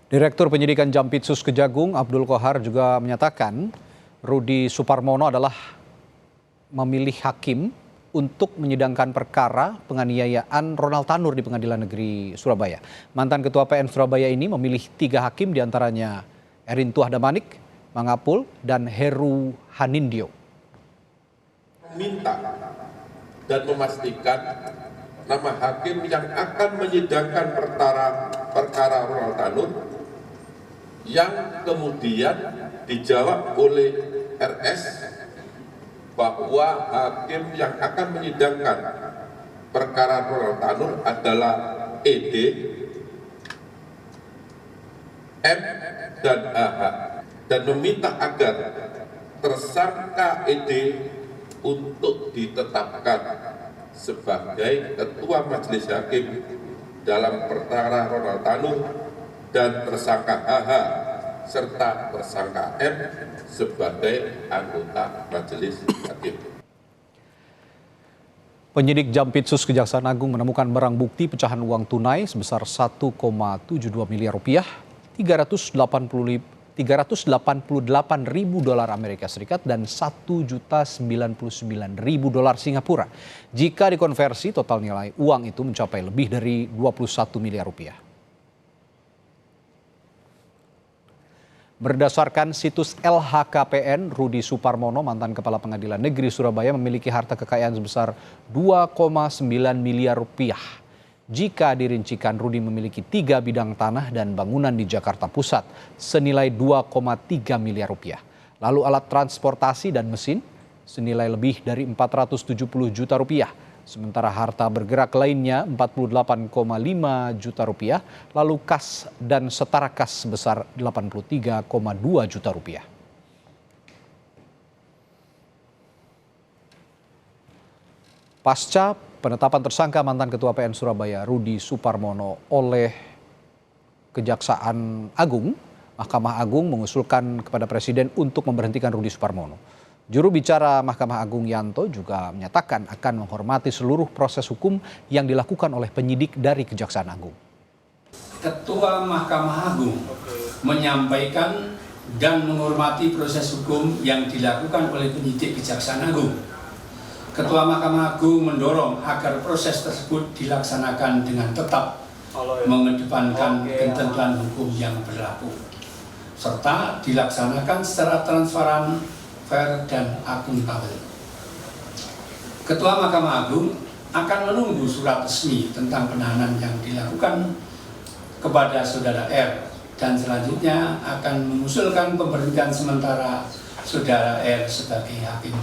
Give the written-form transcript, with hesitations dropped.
Direktur Penyidikan Jampitsus Kejagung Abdul Qohar juga menyatakan Rudy Suparmono adalah memilih hakim untuk menyidangkan perkara penganiayaan Ronald Tanur di Pengadilan Negeri Surabaya. Mantan Ketua PN Surabaya ini memilih 3 hakim diantaranya Erin Tuah Damanik, Mangapul, dan Heru Hanindyo. Minta dan memastikan nama hakim yang akan menyidangkan perkara Ronald Tanur yang kemudian dijawab oleh RS bahwa hakim yang akan menyidangkan perkara Ronald Tanur adalah ED, M, dan AH, dan meminta agar tersangka ED untuk ditetapkan sebagai ketua majelis hakim dalam perkara Ronald Tanur dan tersangka HH serta tersangka M sebagai anggota majelis hakim. Penyidik Jampitsus Kejaksaan Agung menemukan barang bukti pecahan uang tunai sebesar 1,72 miliar rupiah, 388.000 dolar Amerika Serikat dan 1.099.000 dolar Singapura. Jika dikonversi, total nilai uang itu mencapai lebih dari 21 miliar rupiah. Berdasarkan situs LHKPN, Rudy Suparmono, mantan Kepala Pengadilan Negeri Surabaya, memiliki harta kekayaan sebesar 2,9 miliar rupiah. Jika dirincikan, Rudy memiliki 3 bidang tanah dan bangunan di Jakarta Pusat senilai 2,3 miliar rupiah. Lalu alat transportasi dan mesin senilai lebih dari 470 juta rupiah. Sementara harta bergerak lainnya 48,5 juta rupiah, lalu kas dan setara kas sebesar 83,2 juta rupiah. Pasca penetapan tersangka mantan Ketua PN Surabaya Rudy Suparmono oleh Kejaksaan Agung, Mahkamah Agung mengusulkan kepada Presiden untuk memberhentikan Rudy Suparmono. Juru bicara Mahkamah Agung Yanto juga menyatakan akan menghormati seluruh proses hukum yang dilakukan oleh penyidik dari Kejaksaan Agung. Ketua Mahkamah Agung menyampaikan dan menghormati proses hukum yang dilakukan oleh penyidik Kejaksaan Agung. Ketua Mahkamah Agung mendorong agar proses tersebut dilaksanakan dengan tetap mengedepankan ketentuan hukum yang berlaku, serta dilaksanakan secara transparan, fair, dan akuntabel. Ketua Mahkamah Agung akan menunggu surat resmi tentang penahanan yang dilakukan kepada Saudara R dan selanjutnya akan mengusulkan pemberhentian sementara Saudara R sebagai hakim